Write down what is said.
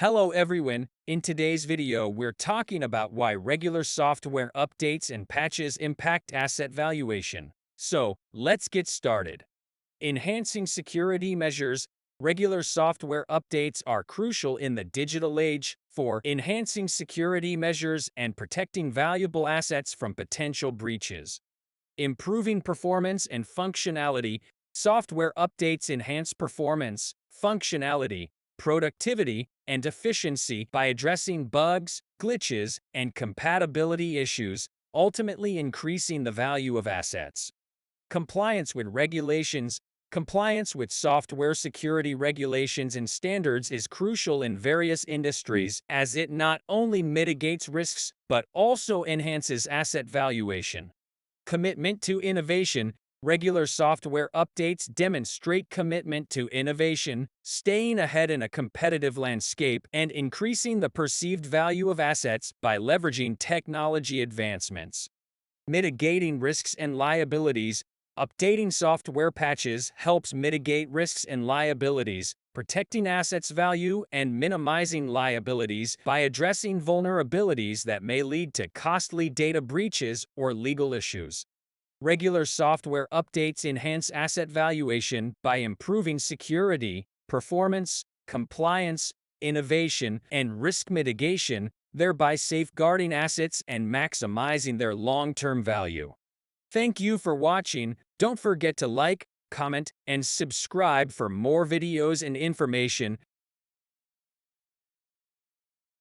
Hello everyone, in today's video we're talking about why regular software updates and patches impact asset valuation. So, let's get started. Enhancing security measures. Regular software updates are crucial in the digital age for enhancing security measures and protecting valuable assets from potential breaches. Improving performance and functionality. Software updates enhance performance, functionality, productivity, and efficiency by addressing bugs, glitches, and compatibility issues, ultimately increasing the value of assets. Compliance with regulations. Compliance with software security regulations and standards is crucial in various industries as it not only mitigates risks but also enhances asset valuation. Commitment to innovation. Regular software updates demonstrate commitment to innovation, staying ahead in a competitive landscape, and increasing the perceived value of assets by leveraging technology advancements. Mitigating risks and liabilities. Updating software patches helps mitigate risks and liabilities, protecting assets' value and minimizing liabilities by addressing vulnerabilities that may lead to costly data breaches or legal issues. Regular software updates enhance asset valuation by improving security, performance, compliance, innovation, and risk mitigation, thereby safeguarding assets and maximizing their long-term value. Thank you for watching. Don't forget to like, comment, and subscribe for more videos and information.